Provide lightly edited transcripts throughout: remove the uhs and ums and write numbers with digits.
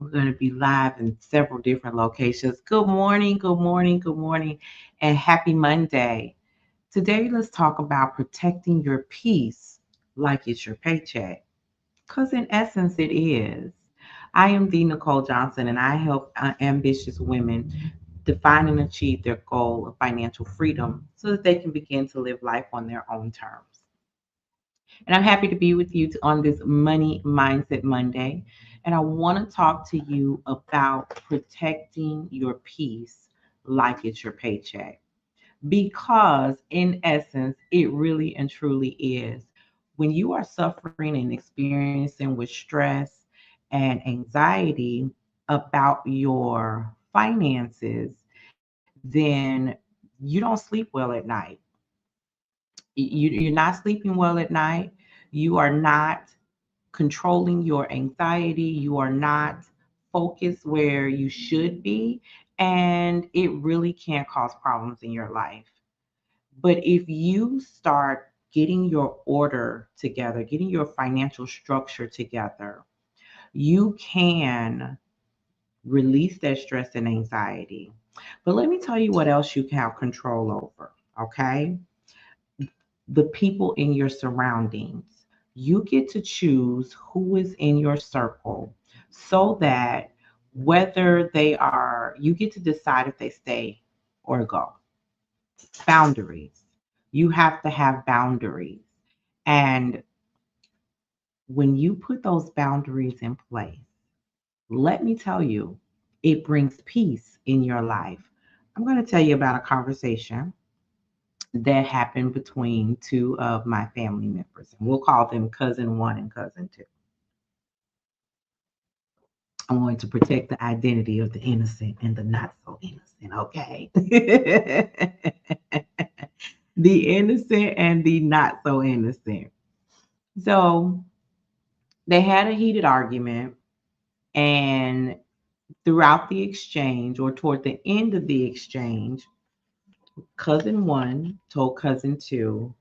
We're going to be live in several different locations. Good morning, good morning, good morning, and happy Monday. Today, let's talk about protecting your peace like it's your paycheck. Because in essence, it is. I am the Nicole Johnson, and I help ambitious women define and achieve their goal of financial freedom so that they can begin to live life on their own terms. And I'm happy to be with you on this Money Mindset Monday. And I want to talk to you about protecting your peace like it's your paycheck. Because, in essence, it really and truly is. When you are suffering and experiencing with stress and anxiety about your finances, then you don't sleep well at night. You're not sleeping well at night. You are not controlling your anxiety. You are not focused where you should be. And it really can cause problems in your life. But if you start getting your order together, getting your financial structure together, you can release that stress and anxiety. But let me tell you what else you can have control over, okay? The people in your surroundings. You get to choose who is in your circle so that whether they are, you get to decide if they stay or go. Boundaries. You have to have boundaries. And when you put those boundaries in place, let me tell you, it brings peace in your life. I'm going to tell you about a conversation that happened between two of my family members. And we'll call them cousin one and cousin two. I'm going to protect the identity of the innocent and the not so innocent, okay? The innocent and the not so innocent. So they had a heated argument, and throughout the exchange, or toward the end of the exchange, cousin one told cousin two,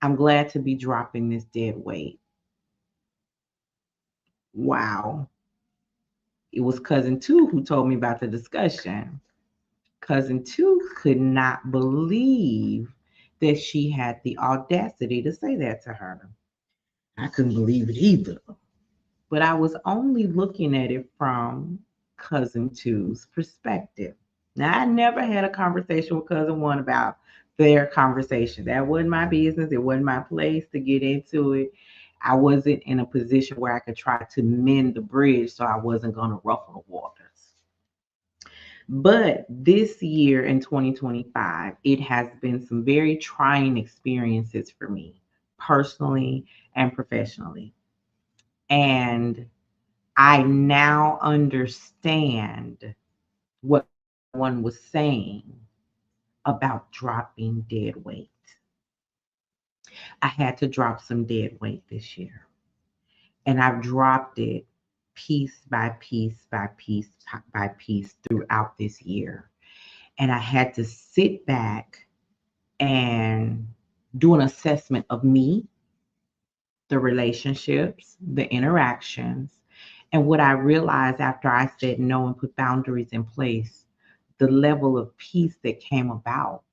I'm glad to be dropping this dead weight. Wow. It was cousin two who told me about the discussion. Cousin two could not believe that she had the audacity to say that to her. I couldn't believe it either. But I was only looking at it from cousin two's perspective. Now, I never had a conversation with cousin one about their conversation. That wasn't my business. It wasn't my place to get into it. I wasn't in a position where I could try to mend the bridge, so I wasn't going to ruffle the waters. But this year in 2025, it has been some very trying experiences for me, personally and professionally. And I now understand what cousin one was saying about dropping dead weight. I had to drop some dead weight this year, and I've dropped it piece by piece by piece by piece throughout this year. And I had to sit back and do an assessment of me, the relationships, the interactions. And what I realized after I said no and put boundaries in place, the level of peace that came about,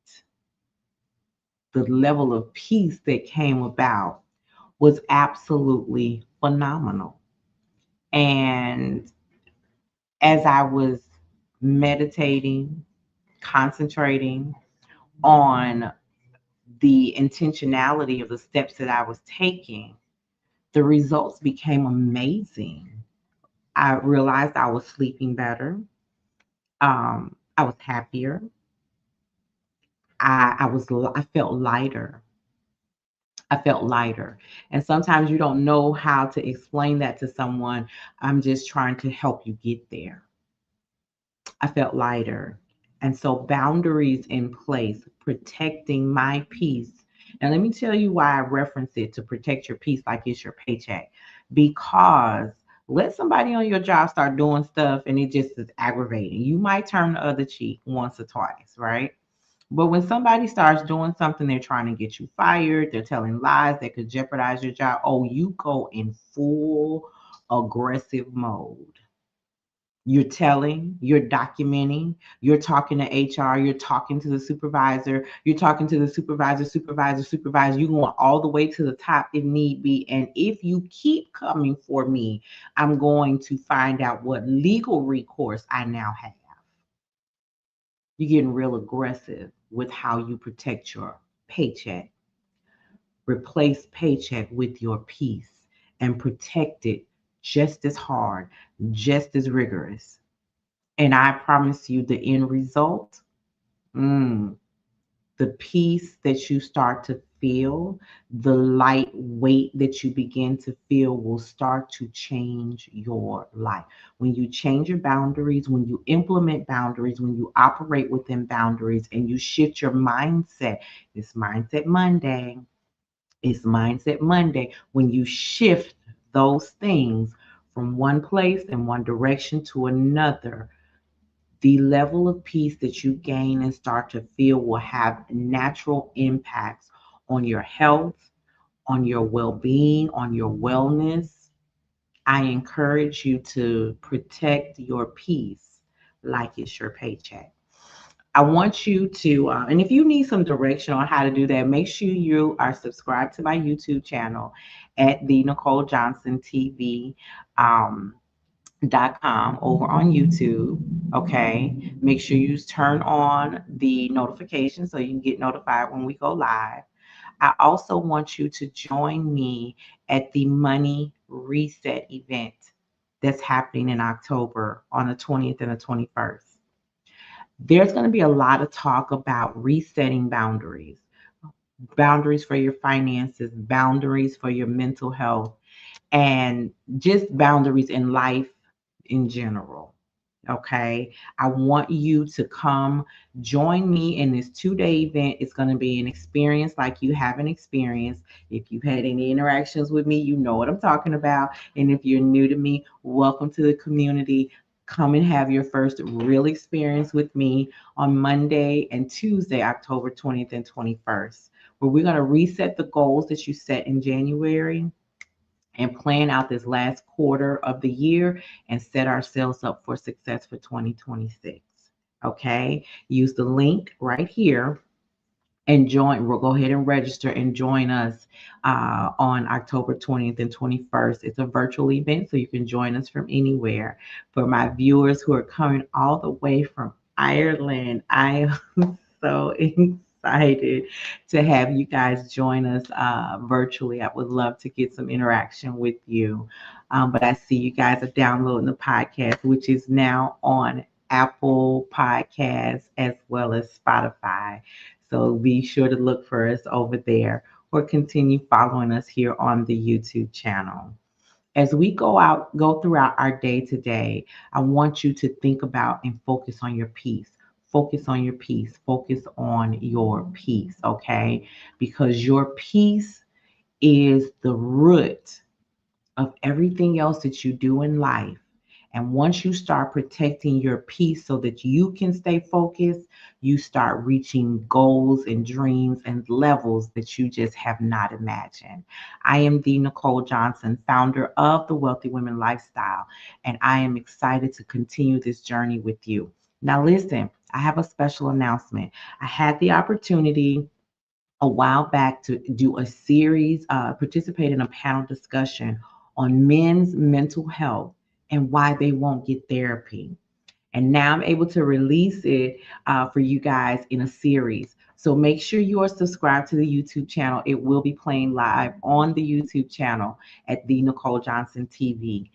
the level of peace that came about was absolutely phenomenal. And as I was meditating, concentrating on the intentionality of the steps that I was taking, the results became amazing. I realized I was sleeping better. I was happier. I felt lighter. I felt lighter. And sometimes you don't know how to explain that to someone. I'm just trying to help you get there. I felt lighter. And so boundaries in place, protecting my peace. And let me tell you why I reference it to protect your peace like it's your paycheck. Because let somebody on your job start doing stuff and it just is aggravating. You might turn the other cheek once or twice, right? But when somebody starts doing something, they're trying to get you fired, they're telling lies that could jeopardize your job. Oh, you go in full aggressive mode. You're telling, you're documenting, you're talking to HR, you're talking to the supervisor, you're talking to the supervisor, you're going all the way to the top if need be. And if you keep coming for me, I'm going to find out what legal recourse I now have. You're getting real aggressive with how you protect your paycheck. Replace paycheck with your peace and protect it just as hard, just as rigorous. And I promise you the end result, mm, the peace that you start to feel, the light weight that you begin to feel will start to change your life. When you change your boundaries, when you implement boundaries, when you operate within boundaries and you shift your mindset, it's Mindset Monday. It's Mindset Monday. When you shift those things from one place and one direction to another, the level of peace that you gain and start to feel will have natural impacts on your health, on your well being, on your wellness. I encourage you to protect your peace like it's your paycheck. I want you to, and if you need some direction on how to do that, make sure you are subscribed to my YouTube channel at the Nicole Johnson TV. .com over on YouTube. Okay. Make sure you turn on the notifications so you can get notified when we go live. I also want you to join me at the Money Reset event that's happening in October on the 20th and the 21st. There's going to be a lot of talk about resetting boundaries, boundaries for your finances, boundaries for your mental health, and just boundaries in life in general. Okay. I want you to come join me in this 2-day event. It's going to be an experience like you haven't experienced. If you've had any interactions with me, you know what I'm talking about. And if you're new to me, welcome to the community. Come and have your first real experience with me on Monday and Tuesday, October 20th and 21st, where we're going to reset the goals that you set in January and plan out this last quarter of the year and set ourselves up for success for 2026. Okay, use the link right here and join. We'll go ahead and register and join us on October 20th and 21st. It's a virtual event, so you can join us from anywhere. For my viewers who are coming all the way from Ireland, I am so excited to have you guys join us virtually. I would love to get some interaction with you. But I see you guys are downloading the podcast, which is now on Apple Podcasts as well as Spotify. So be sure to look for us over there or continue following us here on the YouTube channel. As we go throughout our day today, I want you to think about and focus on your peace. Focus on your peace. Focus on your peace, okay? Because your peace is the root of everything else that you do in life. And once you start protecting your peace so that you can stay focused, you start reaching goals and dreams and levels that you just have not imagined. I am the Nicole Johnson, founder of the Wealthy Women Lifestyle, and I am excited to continue this journey with you. Now, listen, I have a special announcement. I had the opportunity a while back to do a series, participate in a panel discussion on men's mental health and why they won't get therapy. And now I'm able to release it for you guys in a series. So make sure you are subscribed to the YouTube channel. It will be playing live on the YouTube channel at the Nicole Johnson TV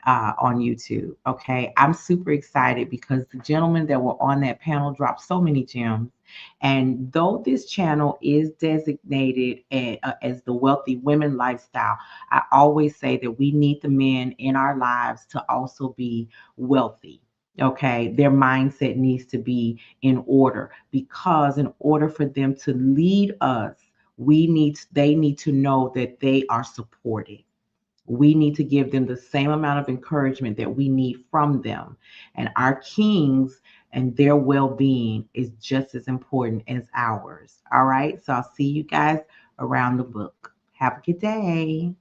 on YouTube. Okay. I'm super excited because the gentlemen that were on that panel dropped so many gems. And though this channel is designated as the Wealthy Women Lifestyle, I always say that we need the men in our lives to also be wealthy. Okay, their mindset needs to be in order because in order for them to lead us, they need to know that they are supported. We need to give them the same amount of encouragement that we need from them. And our kings and their well being is just as important as ours. All right. So I'll see you guys around the book. Have a good day.